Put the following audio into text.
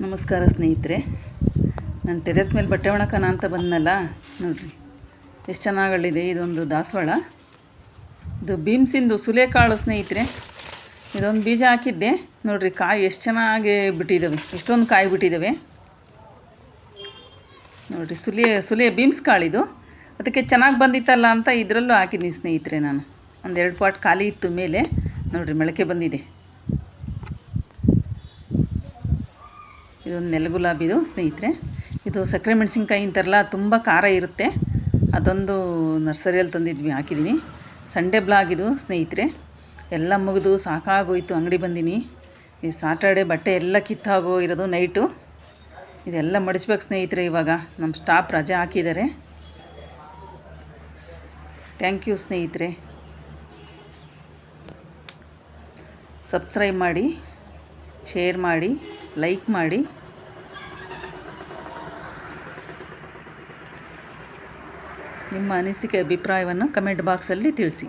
ನಮಸ್ಕಾರ ಸ್ನೇಹಿತರೆ. ನಾನು ಟೆರೆಸ್ ಮೇಲೆ ಬಟ್ಟೆ ಒಣಕನ ಅಂತ ಬಂದನಲ್ಲ, ನೋಡಿರಿ ಎಷ್ಟು ಚೆನ್ನಾಗಳ್ಳಿದೆ. ಇದೊಂದು ದಾಸವಾಳ, ಇದು ಬೀಮ್ಸಿಂದು ಸುಲೇಕಾಳು ಸ್ನೇಹಿತರೆ. ಇದೊಂದು ಬೀಜ ಹಾಕಿದ್ದೆ, ನೋಡಿರಿ ಕಾಯಿ ಎಷ್ಟು ಚೆನ್ನಾಗಿ ಬಿಟ್ಟಿದ್ದಾವೆ, ಎಷ್ಟೊಂದು ಕಾಯಿ ಬಿಟ್ಟಿದ್ದಾವೆ ನೋಡಿರಿ. ಸುಲಿಯ ಬೀಮ್ಸ್ ಕಾಳಿದು, ಅದಕ್ಕೆ ಚೆನ್ನಾಗಿ ಬಂದಿತ್ತಲ್ಲ ಅಂತ ಇದರಲ್ಲೂ ಹಾಕಿದ್ದೀನಿ ಸ್ನೇಹಿತರೆ. ನಾನು ಒಂದೆರಡು ಪಾಟ್ ಖಾಲಿ ಇತ್ತು ಮೇಲೆ, ನೋಡಿರಿ ಮೊಳಕೆ ಬಂದಿದೆ. ಇದೊಂದು ನೆಲಗುಲಾಬಿದು ಸ್ನೇಹಿತರೆ. ಇದು ಸಕ್ಕರೆ ಮೆಣಸಿನ್ಕಾಯಿ ಅಂತಾರಲ್ಲ, ತುಂಬ ಖಾರ ಇರುತ್ತೆ. ಅದೊಂದು ನರ್ಸರಿಯಲ್ಲಿ ತಂದಿದ್ವಿ, ಹಾಕಿದ್ದೀನಿ. ಸಂಡೇ ಬ್ಲಾಗ್ ಇದು ಸ್ನೇಹಿತರೆ. ಎಲ್ಲ ಮುಗಿದು ಸಾಕಾಗೋಯ್ತು, ಅಂಗಡಿ ಬಂದೀನಿ. ಈ ಸಾಟರ್ಡೆ ಬಟ್ಟೆ ಎಲ್ಲ ಕಿತ್ತಾಗೋ ಇರೋದು ನೈಟು. ಇದೆಲ್ಲ ಮಡಿಸ್ಬೇಕು ಸ್ನೇಹಿತರೆ. ಇವಾಗ ನಮ್ಮ ಸ್ಟಾಫ್ ರಜೆ ಹಾಕಿದ್ದಾರೆ. ಥ್ಯಾಂಕ್ ಯು ಸ್ನೇಹಿತರೆ. ಸಬ್ಸ್ಕ್ರೈಬ್ ಮಾಡಿ, ಶೇರ್ ಮಾಡಿ, ಲೈಕ್ ಮಾಡಿ. ನಿಮ್ಮ ಅನಿಸಿಕೆ ಅಭಿಪ್ರಾಯವನ್ನು ಕಮೆಂಟ್ ಬಾಕ್ಸಲ್ಲಿ ತಿಳಿಸಿ.